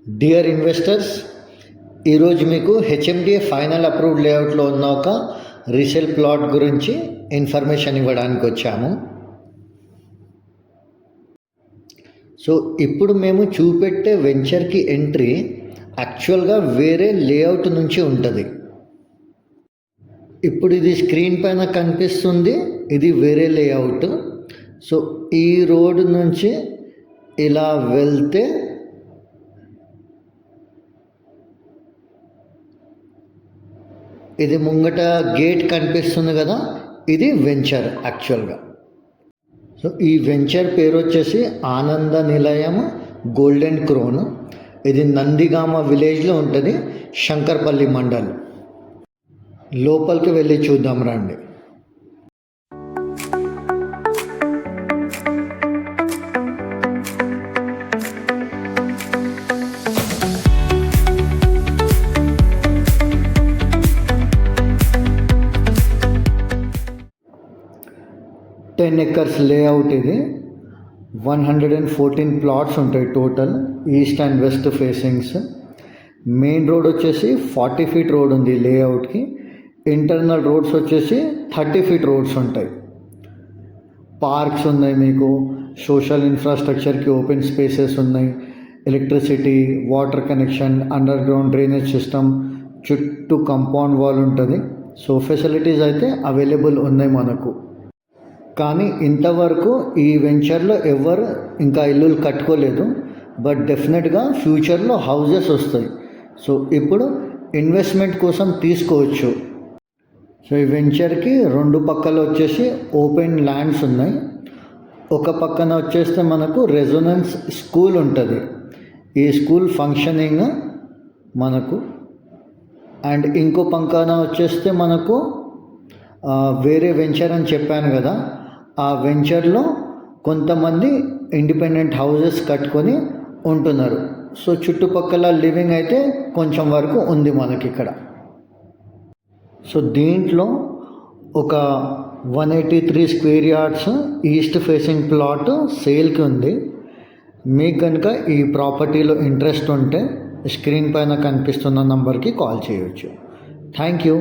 Dear investors, ఈరోజు మీకు HMDA final approved లేఅవుట్లో ఉన్న ఒక రీసేల్ ప్లాట్ గురించి ఇన్ఫర్మేషన్ ఇవ్వడానికి వచ్చాము. సో ఇప్పుడు మేము చూపెట్టే వెంచర్కి ఎంట్రీ యాక్చువల్గా వేరే లేఅవుట్ నుంచి ఉంటుంది. ఇప్పుడు ఇది స్క్రీన్ పైన కనిపిస్తుంది, ఇది వేరే లేఅవుట్. సో ఈ రోడ్ నుంచి ఇలా వెళ్తే ఇది ముంగట గేట్ కనిపిస్తుంది కదా, ఇది వెంచర్ యాక్చువల్గా. సో ఈ వెంచర్ పేరు వచ్చేసి ఆనంద నిలయం గోల్డెన్ క్రోన్. ఇది నందిగామ విలేజ్లో ఉంటుంది, శంకర్పల్లి మండల్. లోపలికి వెళ్ళి చూద్దాం రండి. టెన్ ఎకర్స్ లేఅవుట్ ఇది. 114 ప్లాట్స్ ఉంటాయి total, east and west facings. Main road వచ్చేసి 40 ఫీట్ రోడ్ ఉంది లేఅవుట్కి. ఇంటర్నల్ రోడ్స్ వచ్చేసి 30 ఫీట్ రోడ్స్ ఉంటాయి. పార్క్స్ ఉన్నాయి, మీకు సోషల్ ఇన్ఫ్రాస్ట్రక్చర్కి ఓపెన్ స్పేసెస్ ఉన్నాయి, electricity, water connection, under ground drainage system, చుట్టూ కంపౌండ్ వాల్ ఉంటుంది. సో ఫెసిలిటీస్ అయితే అవైలబుల్ ఉన్నాయి మనకు. కానీ ఇంతవరకు ఈ వెంచర్లో ఎవరు ఇంకా ఇల్లులు కట్టుకోలేదు, బట్ డెఫినెట్గా ఫ్యూచర్లో హౌజెస్ వస్తాయి. సో ఇప్పుడు ఇన్వెస్ట్మెంట్ కోసం తీసుకోవచ్చు. సో ఈ వెంచర్కి రెండు పక్కల వచ్చేసి ఓపెన్ ల్యాండ్స్ ఉన్నాయి. ఒక పక్కన వచ్చేస్తే మనకు రెజొనెన్స్ స్కూల్ ఉంటుంది. ఈ స్కూల్ ఫంక్షనింగ్ మనకు. అండ్ ఇంకో పక్కన వచ్చేస్తే మనకు వేరే వెంచర్ అని చెప్పాను కదా, ఆ వెంచర్లో కొంతమంది ఇండిపెండెంట్ హౌజెస్ కట్టుకొని ఉంటున్నారు. సో చుట్టుపక్కల లివింగ్ అయితే కొంచెం వరకు ఉంది మనకి ఇక్కడ. సో దీంట్లో ఒక 183 square yards east facing plot సేల్కి ఉంది. మీకు కనుక ఈ ప్రాపర్టీలో ఇంట్రెస్ట్ ఉంటే స్క్రీన్ పైన కనిపిస్తున్న నంబర్కి కాల్ చేయవచ్చు. Thank you.